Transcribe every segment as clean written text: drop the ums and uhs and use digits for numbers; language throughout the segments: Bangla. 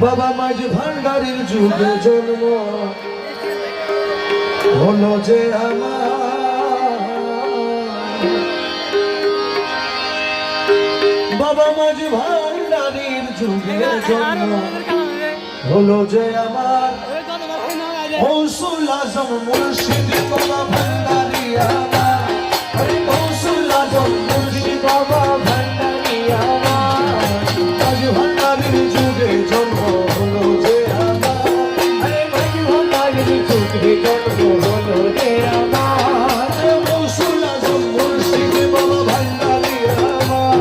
বাবা মাঝ ভান্ডারীর যুগে জন্ম হলো যে আমার, বাবা মাঝ ভান্ডারীর যুগে জন্ম হলো যে আমার, গৌসুল আজম মুর্শিদ বাবা ভান্ডারী আমার, গৌসুল আজম মুর্শিদ বাবা ভান্ডারী আমার, মাঝ ভান্ডারীর যুগে জন্ম হলো যে আমার, মাঝ ভান্ডারীর যুগে জন্ম হলো যে আমার, গৌসুল আজম মুর্শিদ বাবা ভান্ডারী আমার,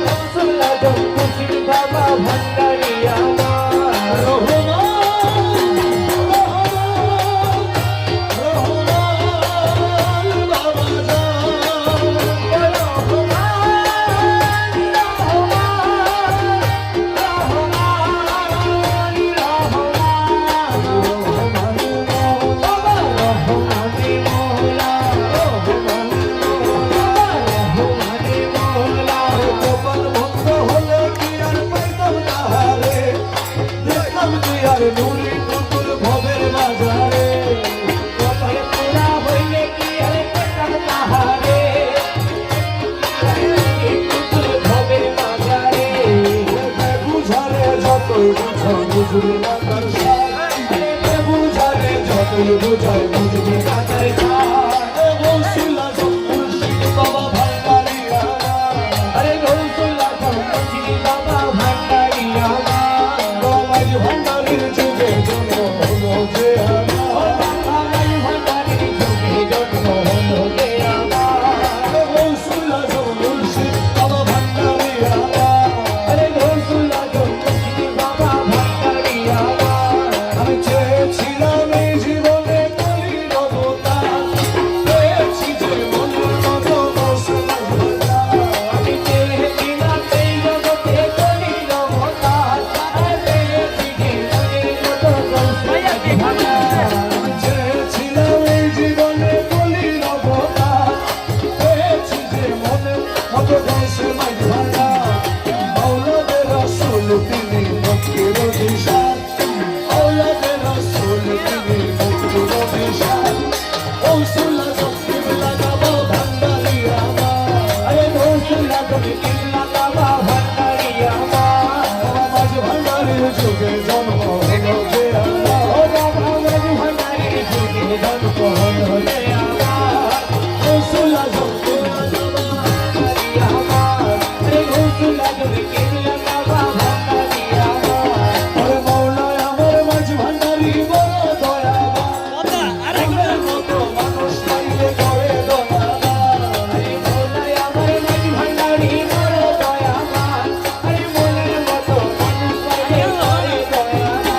গৌসুল আজম মুর্শিদ বাবা ভান্ডারী আমার। বুঝবে না তার সাথে বুঝালে যতই বুঝায় বুঝবে না তার সাথে গৌসুল আজম মুর্শিদ বাবা ভান্ডারী আমার, আরে গৌসুল আজম মুর্শিদ বাবা ভান্ডারী আমার, বাবা ভান্ডারীর যুগে জন্ম হলো যে আমার, বাবা ভান্ডারীর যুগে জন্ম হলো যে আমার, গৌসুল আজম মুর্শিদ বাবা ভান্ডারী আমার, আরে গৌসুল আজম মুর্শিদ বাবা ভান্ডারী আমার। আমি চেয়েছিলাম এই জীবনে কলির অবতার, পেয়েছি যে মনের মতো গৌসুল আজম, আমি চেয়েছিলাম এই জগতে কলির অবতার, পেয়েছি যে মনের মতো গৌসুল আজম, আমি চেয়েছিলাম এই জীবনে কলির অবতার, পেয়েছি যে মনের মতো গৌসুল আজম, মাওলানা রাসূল তিনি মক্কের দিশার, মাওলানা রাসূল তিনি মক্কের দিশার, গৌসুল আজম কিবলা বাবা ভান্ডারী আমার, আরে গৌসুল আজম কিবলা বাবা ভান্ডারী আমার, বাবা মাঝ ভান্ডারীর যুগে জন্ম হলো যে আমার, বাবা মাঝ ভান্ডারীর যুগে জন্ম হলো যে আমার, গৌসুল আজম কিবলা বাবা ভান্ডারী আমার, আরে গৌসুল আজম কিবলা বাবা ভান্ডারী আমার, আরে মাওলা আমার মাঝ ভান্ডারী বড় দয়াবান, মনের মতো মানুষ পাইলে করে দয়াবান, আরে মাওলা আমার মাঝ ভান্ডারী বড় দয়াবান, আরে মনের মতো মানুষ পাইলে করে দয়াবান,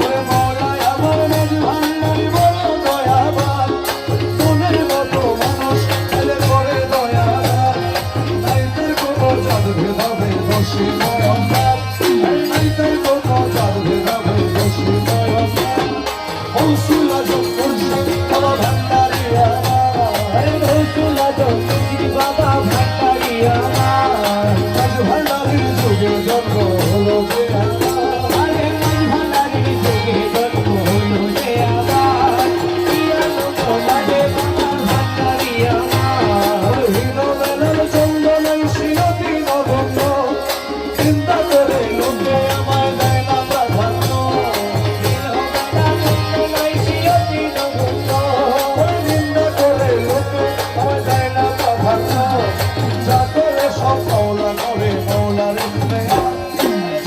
আরে মাওলা আমার মাঝ ভান্ডারী বড় দয়াবান, মনের মতো মানুষ পাইলে করে দয়াবান, নাইতের কোনো জাদু ভেদাবে দোষী নয়ন, নাইতের কোনো জাদু ভেদাবে দোষী নয়ন, গৌসুল আজম মুর্শিদ বাবা ভান্ডারী আমার, আরে গৌসুল আজম মুর্শিদ বাবা ভান্ডারী আমার, মাঝ ভান্ডারীর যুগে জন্ম হলো যে আমার, আরে মাঝ ভান্ডারীর যুগে জন্ম হলো যে আমার, পিয়ানো বাজে বাবা ভান্ডারী আমার, হীরো বেলার চন্দনাই শ্রীমতী নগণ্য, চিন্তা করে লোকে আমায় দেয় না প্রাধান্য, হীরো বেলার চন্দনাই শ্রীমতী নগণ্য, চিন্তা করে লোকে আমায় দেয় না প্রাধান্য, যা করে সব মৌলা করে মৌলার ইস্তেহার,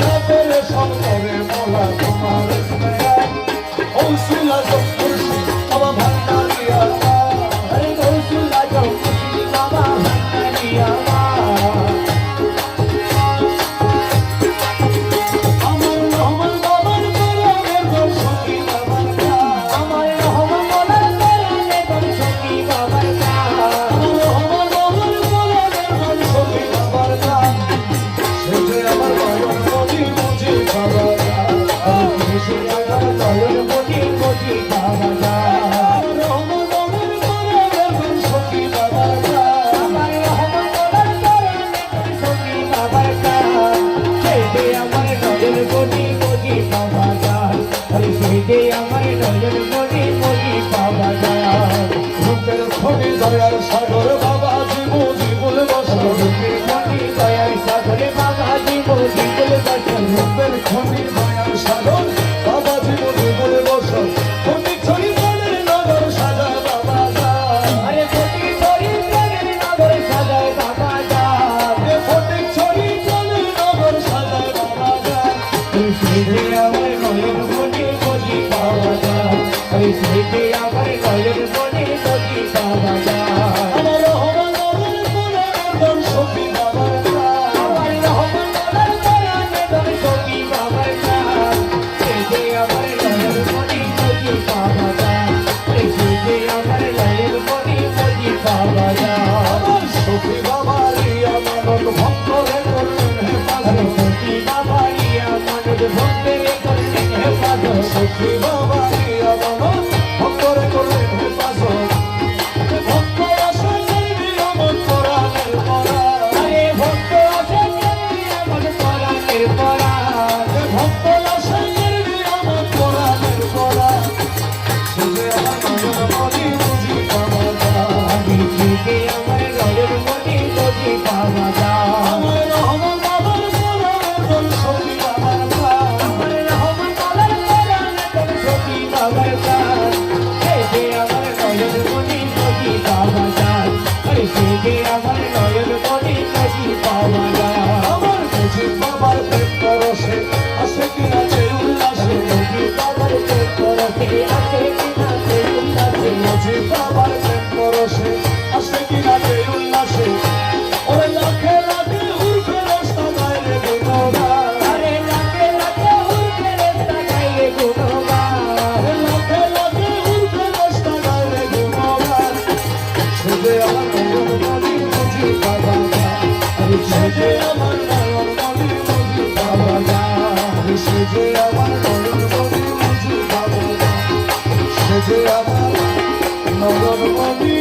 যা করে সব করে মৌলা তোমার ইস্তেহার, গৌসুল আজম মুর্শিদ বাবা ভান্ডারী আমার, আরে গৌসুল আজম মুর্শিদ বাবা ভান্ডারী আমার। আমার রহমান বাবার কোরআনের গম সখী বাবার গান, আমার রহমান বাবার কোরআনের গম সখী বাবার গান, আমার রহমান বাবার কোরআনের গম সখী বাবার গান, সে যে আমার সাগর বাবাজি মুজি বলে বসো রূপের খনি দয়ার সাগরে বাবাজি মুজি বলে বসো রূপের খনি দয়ার সাগর বাবাজি মুজি বলে বসো ফটিক ছড়ি প্রাণের নগর সাজায় বাবা যায় আরে ফটিক ছড়ি প্রাণের নগর সাজায় বাবা যায় ফটিক ছড়ি প্রাণের নগর সাজায় বাবা যায় এই স্মৃতি আমার নয়ন মনে মজি পাওয়া যায় এই স্মৃতি আমার নয়ন মনে মজি পাওয়া যায় আমার রহমান বাবার কোরআনের গান সখী বাবার গান আমার রহমান বাবার কোরআনে ধরে সখী বাবার গান এই যে আমার নয়ন মনে মজি পাওয়া যায় এই যে আমার নয়ন মনে মজি পাওয়া যায় আমার সখী বাবারই আমার ভক্তরে করলেন হেফাজত সখী বাবাই আমার ভক্তের করলেন হেফাজত সখী বাবারই আমার ভক্তরে করলেন হেফাজত ভক্ত আসে নিয়মত কোরআনের পড়া আরে ভক্ত আছে আমার কোরআনের পড়া ভক্ত আসে নিয়মত কোরআনের পড়া সুজে আমার নয়ন মনি বুঝি পাওয়া যায় দিকে আমার নয়ন মনে মজি পাওয়া যায় আমার রহমান বাবার কোরআনের গান সখী বাবার গান আমার রহমান বাবার কোরআনে ধরে সখী বাবার গান এই যে আমার নয়ন মনে মজি পাওয়া যায় এই যে আমার নয়ন মনে মজি পাওয়া যায় আমার বুঝি বাবার প্রেম পরশে আসে কিনা যে উল্লাসে সখী বাবার প্রেম করতে আছে কিনা সেই উল্লাসে বুঝি বাবার প্রেম পরশে আসে কিনা যে উল্লাসে ওরে লাখে লাখে উর্ফে রাস্তা বাইরে গুণগান আরে লাখে লাখে উঠে রেস্তা গাইলে গুণগান লাখে লাখে উর্ফে রাস্তা বাইরে গুণগান সুজে আমার নয়ন মনি বুঝি বাবা সুজে আমার নয়ন মনি বুঝি বাবা সুজে আমার নয়ন মনি বুঝি বাবা সুজে আমার নয়ন মনি